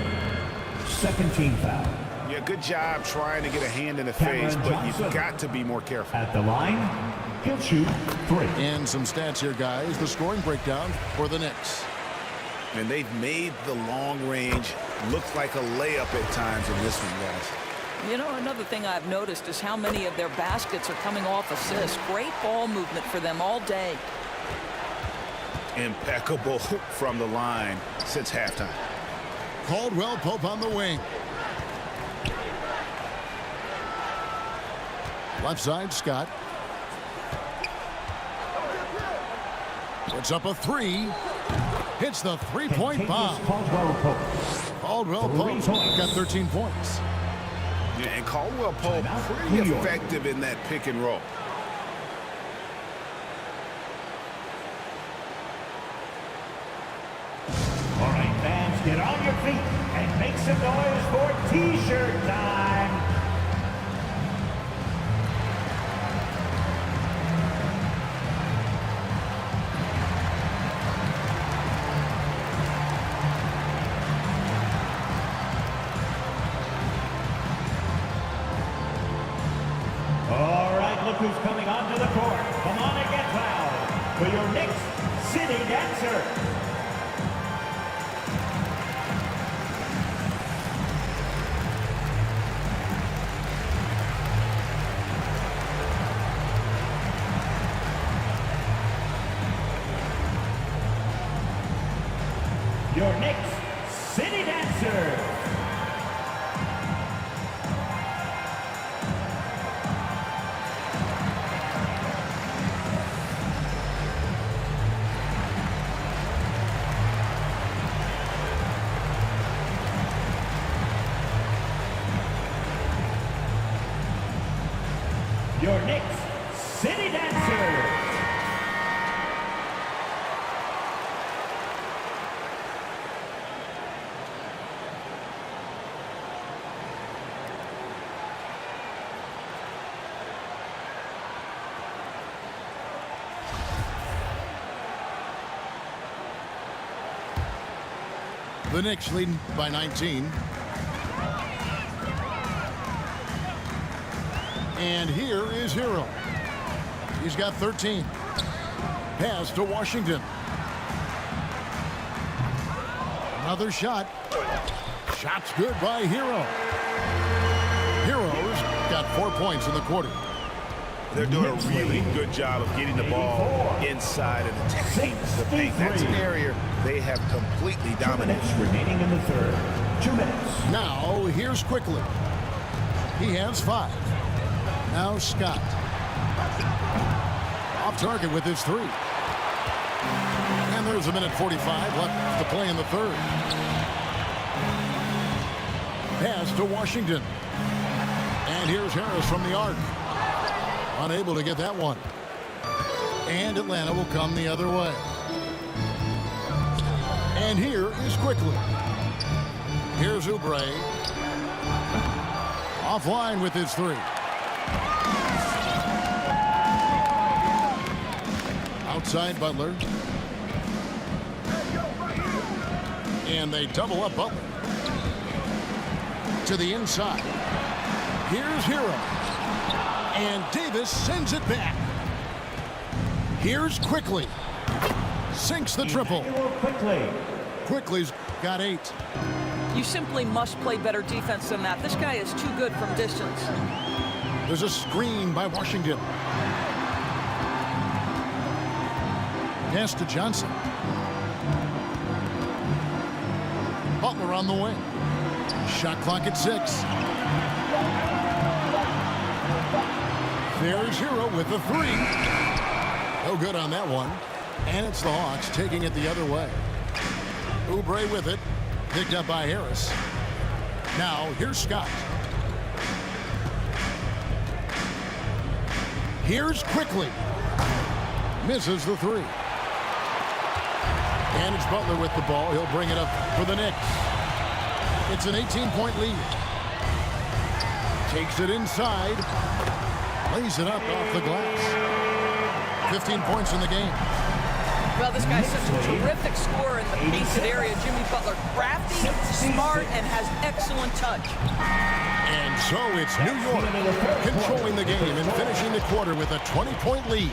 Second team foul. Yeah, good job trying to get a hand in the face, but you've got to be more careful. At the line, he'll shoot 3. And some stats here, guys. The scoring breakdown for the Knicks. And they've made the long range look like a layup at times in this one, guys. You know, another thing I've noticed is how many of their baskets are coming off assists. Great ball movement for them all day. Impeccable from the line since halftime. Caldwell Pope on the wing. Left side, Scott. Puts up a 3. Hits the 3-point bomb. Caldwell Pope got 13 points. Yeah, and Caldwell Pope pretty effective in that pick and roll. All right, fans, get on your feet and make some noise for T-shirt time. All right, look who's coming onto the court. Come on and get fouled for your Knicks City Dancer. Your Knicks City Dancers. Your Knicks City Dancers. The Knicks leading by 19. And here is Hero. He's got 13. Pass to Washington. Another shot. Shot's good by Hero. Hero's got 4 points in the quarter. They're doing a really good job of getting the ball inside and attacking the paint. That's an area they have completely dominated. 2 minutes remaining in the third. 2 minutes. Now, here's Quickly. He has 5. Now Scott. Off target with his 3. And there's a minute 45 left to play in the third. Pass to Washington. And here's Harris from the arc. Unable to get that one. And Atlanta will come the other way. And here is Quickly. Here's Oubre. Offline with his 3. Outside Butler. And they double up Butler. To the inside. Here's Hero. And Davis sends it back. Here's Quickly. Sinks the triple. Quickly's got 8. You simply must play better defense than that. This guy is too good from distance. There's a screen by Washington. Pass to Johnson. Butler on the wing. Shot clock at 6. There's Hero with the 3. No good on that one. And it's the Hawks taking it the other way. Oubre with it. Picked up by Harris. Now, here's Scott. Here's Quickly. Misses the 3. And it's Butler with the ball. He'll bring it up for the Knicks. It's an 18-point lead. Takes it inside. Lays it up off the glass. 15 points in the game. Well, this guy's such a terrific scorer in the painted area. Jimmy Butler, crafty, smart, and has excellent touch. And so it's New York controlling the game and finishing the quarter with a 20-point lead.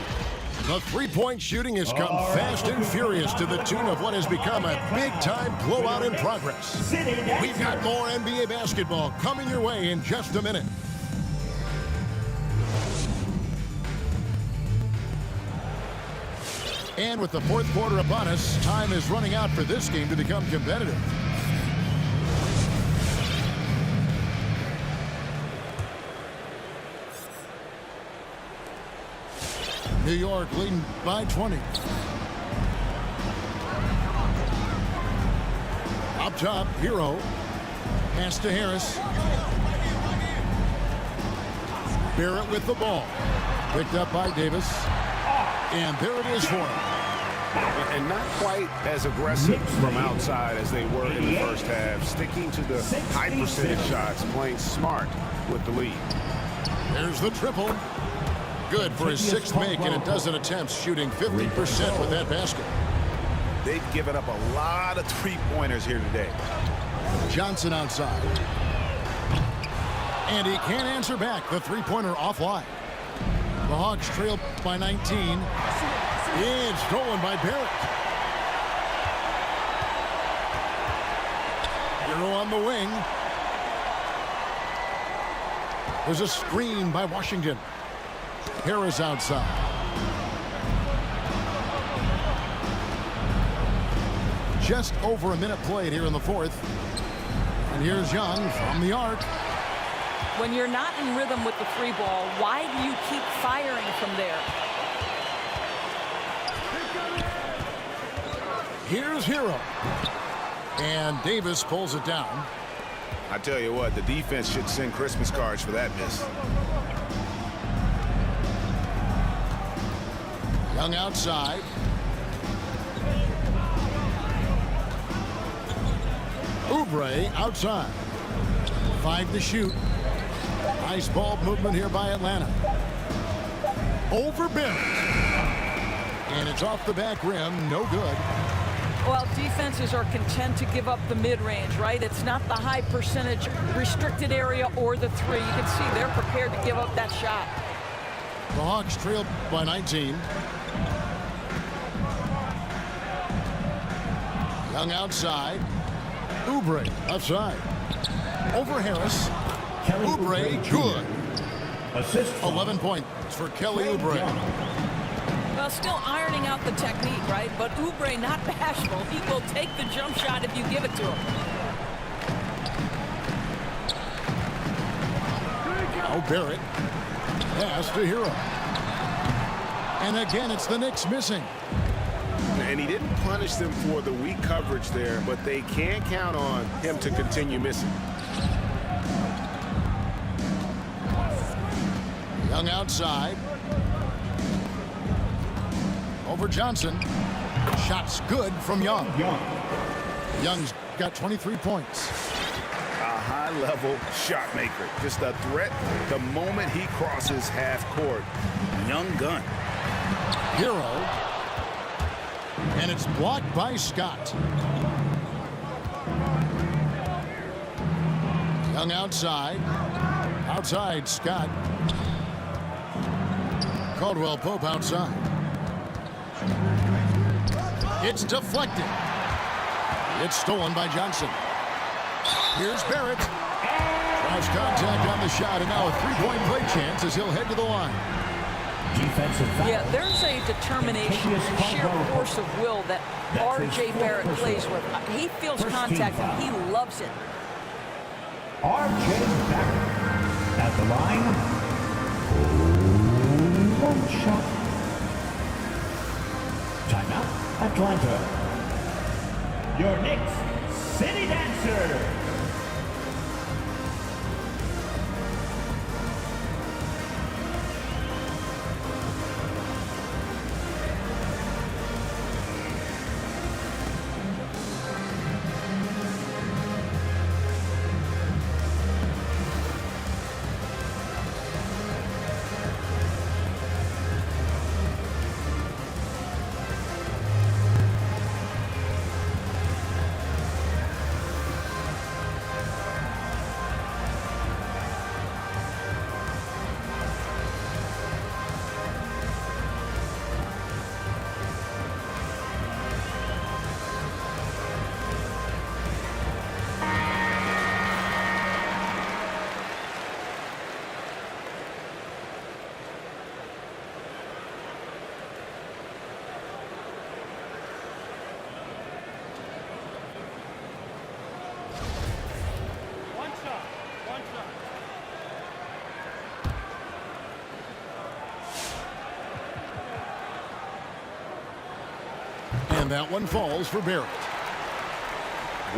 The three-point shooting has come fast and furious to the tune of what has become a big-time blowout in progress. We've got more NBA basketball coming your way in just a minute. And with the fourth quarter upon us, time is running out for this game to become competitive. New York leading by 20. Up top, Hero. Pass to Harris. Barrett with the ball. Picked up by Davis. And there it is for him. And not quite as aggressive from outside as they were in the first half. Sticking to the high percentage shots, playing smart with the lead. There's the triple. Good for his 6th make and a dozen attempts, shooting 50% with that basket. They've given up a lot of three-pointers here today. Johnson outside. And he can't answer back. The three-pointer offline. The Hawks trail by 19. And stolen by Barrett. Hero on the wing. There's a screen by Washington. Harris outside. Just over a minute played here in the fourth. And here's Young from the arc. When you're not in rhythm with the three ball, why do you keep firing from there? Here's Hero. And Davis pulls it down. I tell you what, the defense should send Christmas cards for that miss. Young outside. Oubre outside. 5 to shoot. Nice ball movement here by Atlanta. Over Barrett. And it's off the back rim. No good. Well, defenses are content to give up the mid-range, right? It's not the high percentage restricted area or the three. You can see they're prepared to give up that shot. The Hawks trail by 19. Young outside. Oubre outside. Over Harris. Oubre good. Assist 11 points for Kelly Oubre. Well, still ironing out the technique, right? But Oubre not bashful. He will take the jump shot if you give it to him. Now Barrett. Pass to Hero. And again, it's the Knicks missing. And he didn't punish them for the weak coverage there, but they can't count on him to continue missing. Young outside. Over Johnson. Shots good from Young. Young's got 23 points. A high-level shot maker. Just a threat the moment he crosses half court. Young gun. Hero. And it's blocked by Scott. Young outside. Outside, Scott. Caldwell Pope outside. It's deflected. It's stolen by Johnson. Here's Barrett. Tries contact on the shot, and now a three-point play chance as he'll head to the line. defensive foul. Yeah, there's a determination, sheer force of will that R.J. Barrett plays with. He feels contact and he loves it. R.J. Barrett at the line. One shot. Timeout, Atlanta. Your Knicks City Dancer. And that one falls for Barrett.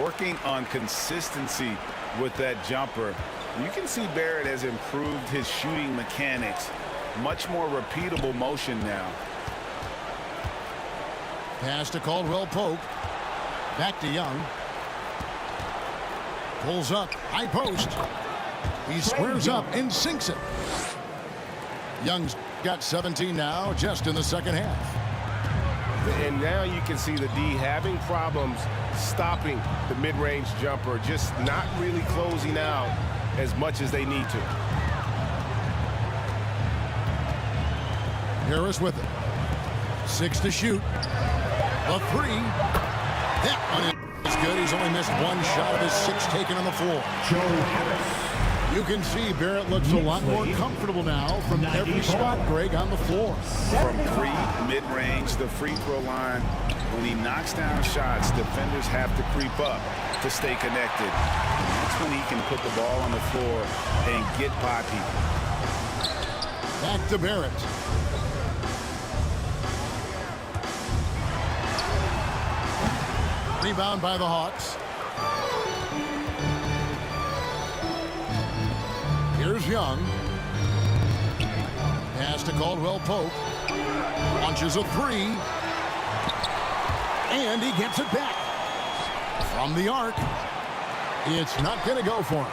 Working on consistency with that jumper. You can see Barrett has improved his shooting mechanics. Much more repeatable motion now. Pass to Caldwell Pope. Back to Young. Pulls up. High post. He squares up and sinks it. Young's got 17 now, just in the second half. And now you can see the D having problems stopping the mid-range jumper, just not really closing out as much as they need to. Harris with it. 6 to shoot. The three. That one is good. He's only missed one shot of his 6 taken on the floor. Joe Harris. You can see Barrett looks a lot more comfortable now from every spot, Greg, on the floor. From three, mid-range, the free throw line, When he knocks down shots, defenders have to creep up to stay connected. And that's when he can put the ball on the floor and get by people. Back to Barrett. Rebound by the Hawks. Here's Young. Pass to Caldwell Pope. Launches a three. And he gets it back. From the arc. It's not going to go for him.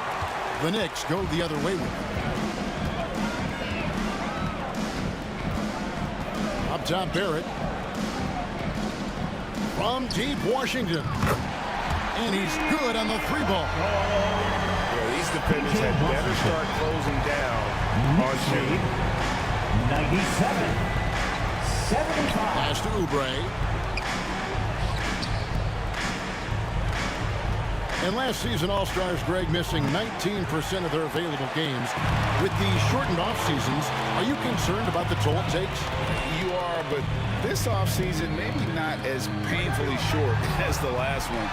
The Knicks go the other way with it. Up top, Barrett. From deep Washington. And he's good on the three ball. Well, these defenders had better start closing down on Shane. 97-75. Pass to Oubre. And last season, All-Stars Greg missing 19% of their available games. With the shortened off-seasons, are you concerned about the toll it takes? You are, but this offseason maybe not as painfully short as the last one.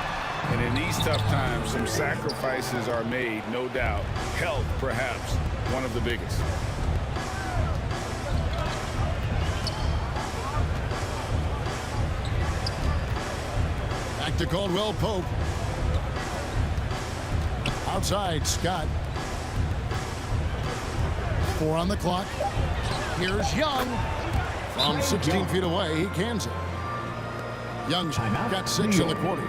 And in these tough times, some sacrifices are made, no doubt. Health, perhaps, one of the biggest. Back to Caldwell Pope. Outside, Scott. 4 on the clock. Here's Young. From 16 feet away, he cans it. Young's got 6 in the quarter.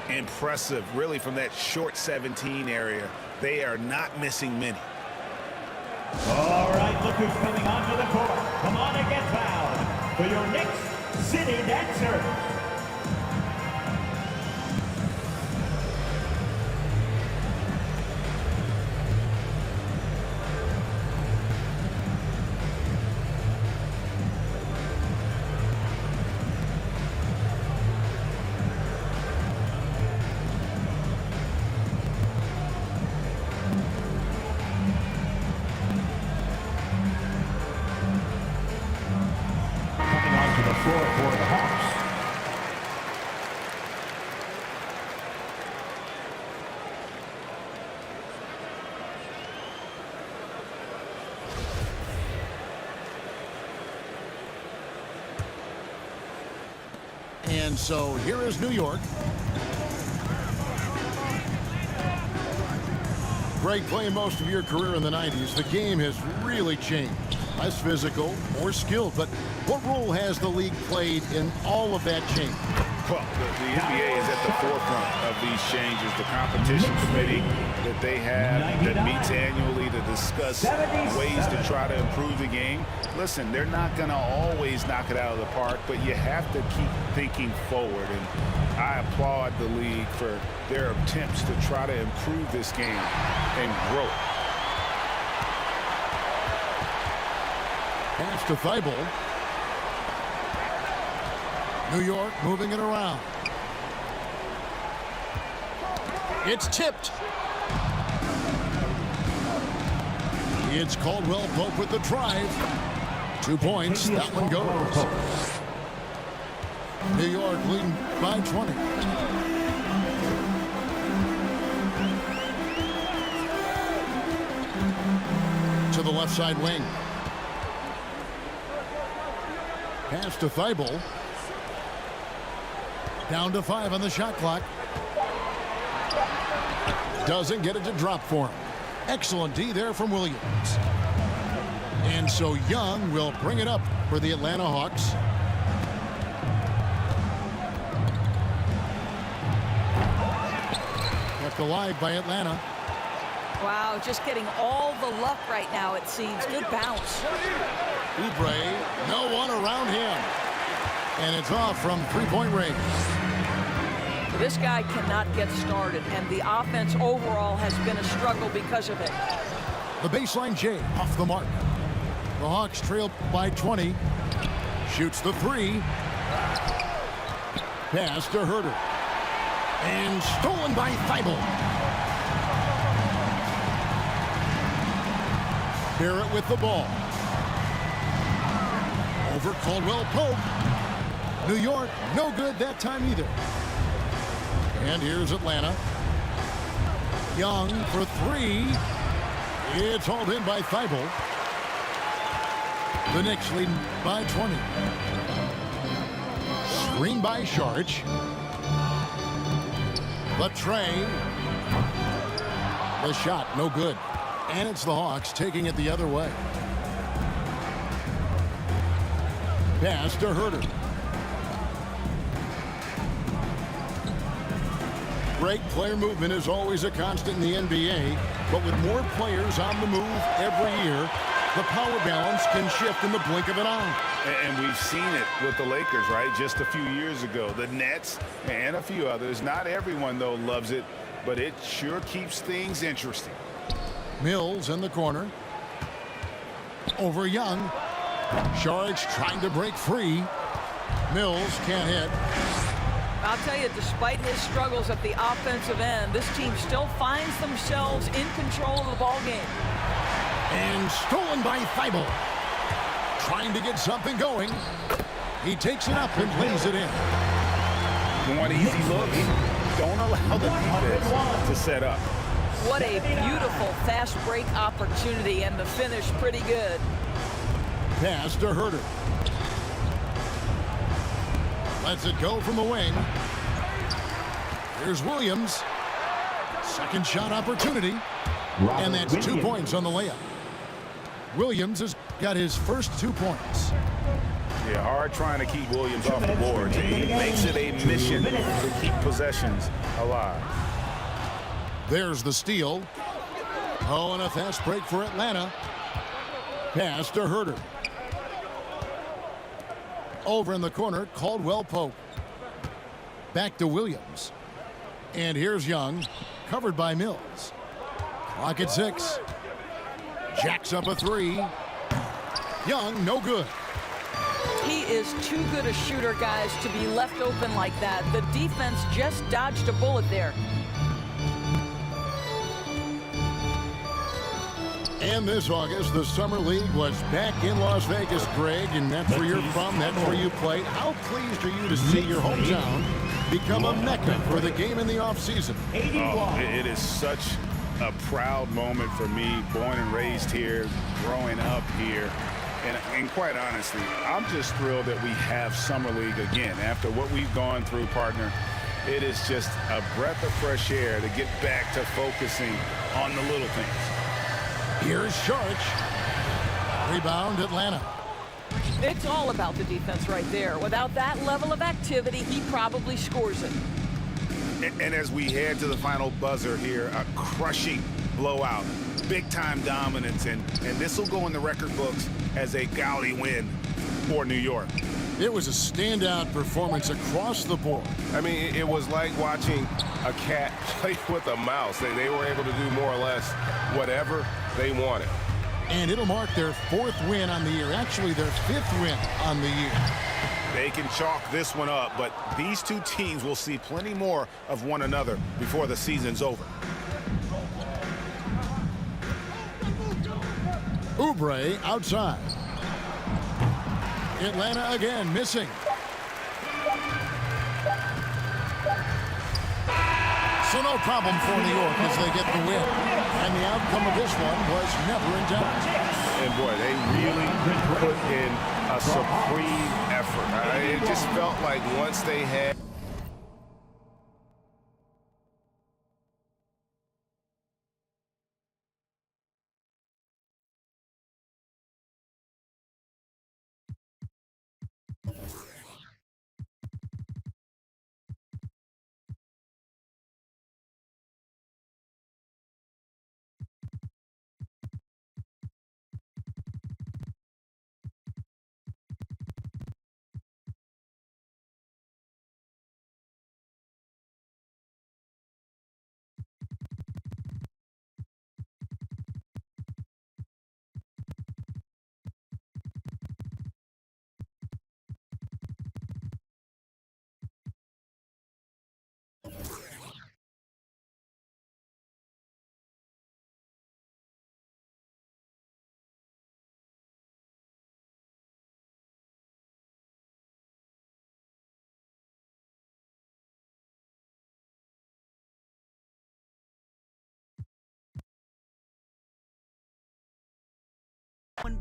Impressive, really, from that short 17 area. They are not missing many. All right, look who's coming onto the court. Come on and get fouled for your Knicks City Dancer. For the Hawks. And so here is New York. Greg, playing most of your career in the 90s, the game has really changed. Less physical, more skilled, but what role has the league played in all of that change? Well, the NBA is at the forefront of these changes. The competition committee that they have that meets annually to discuss ways to try to improve the game. Listen, they're not going to always knock it out of the park, but you have to keep thinking forward. And I applaud the league for their attempts to try to improve this game and grow it. Pass to Thibault. New York moving it around. It's tipped. It's Caldwell Pope with the drive. 2 points. That one goes. New York leading by 20. To the left side wing. Pass to Thibault. Down to 5 on the shot clock. Doesn't get it to drop for him. Excellent D there from Williams. And so Young will bring it up for the Atlanta Hawks. Kept alive by Atlanta. Wow, just getting all the luck right now, it seems. Good bounce. Oubre, no one around him. And it's off from three-point range. This guy cannot get started, and the offense overall has been a struggle because of it. The baseline J off the mark. The Hawks trail by 20. Shoots the three. Pass to Herter. And stolen by Thibault. Barrett with the ball. Over Caldwell Pope. New York, no good that time either. And here's Atlanta. Young for three. It's hauled in by Thibault. The Knicks lead by 20. Screen by Saric. The tray. The shot, no good. And it's the Hawks taking it the other way. Pass to Herter. Great player movement is always a constant in the NBA, but with more players on the move every year, the power balance can shift in the blink of an eye. And we've seen it with the Lakers, right? Just a few years ago. The Nets and a few others. Not everyone, though, loves it, but it sure keeps things interesting. Mills in the corner. Over Young. Saric trying to break free. Mills can't hit. I'll tell you, despite his struggles at the offensive end, this team still finds themselves in control of the ball game. And stolen by Thibault. Trying to get something going. He takes it up and lays it in. One easy look. Don't allow the defense to set up. What a beautiful fast break opportunity, and the finish pretty good. Pass to Herter. Lets it go from the wing. Here's Williams. Second shot opportunity. And that's 2 points on the layup. Williams has got his first 2 points. Yeah, hard trying to keep Williams off the board. He makes it a mission to keep possessions alive. There's the steal. Oh, and a fast break for Atlanta. Pass to Herter. Over in the corner, Caldwell Pope. Back to Williams. And here's Young, covered by Mills. Clock at 6. Jacks up a three. Young, no good. He is too good a shooter, guys, to be left open like that. The defense just dodged a bullet there. And this August, the Summer League was back in Las Vegas, Greg, and that's where you're from, that's where you played. How pleased are you to see your hometown become a mecca for the game in the offseason? Oh, it is such a proud moment for me, born and raised here, growing up here. And quite honestly, I'm just thrilled that we have Summer League again. After what we've gone through, partner, it is just a breath of fresh air to get back to focusing on the little things. Here's Saric. Rebound, Atlanta. It's all about the defense right there. Without that level of activity, he probably scores it. And as we head to the final buzzer here, a crushing blowout, big-time dominance, and this will go in the record books as a gaudy win for New York. It was a standout performance across the board. I mean, it was like watching a cat play with a mouse. They were able to do more or less whatever they wanted. And it'll mark their 4th win on the year. Actually, their 5th win on the year. They can chalk this one up, but these two teams will see plenty more of one another before the season's over. Oubre outside. Atlanta again missing. So no problem for New York as they get the win. And the outcome of this one was never in doubt. And boy, they really put in a supreme effort. It just felt like once they had 1B.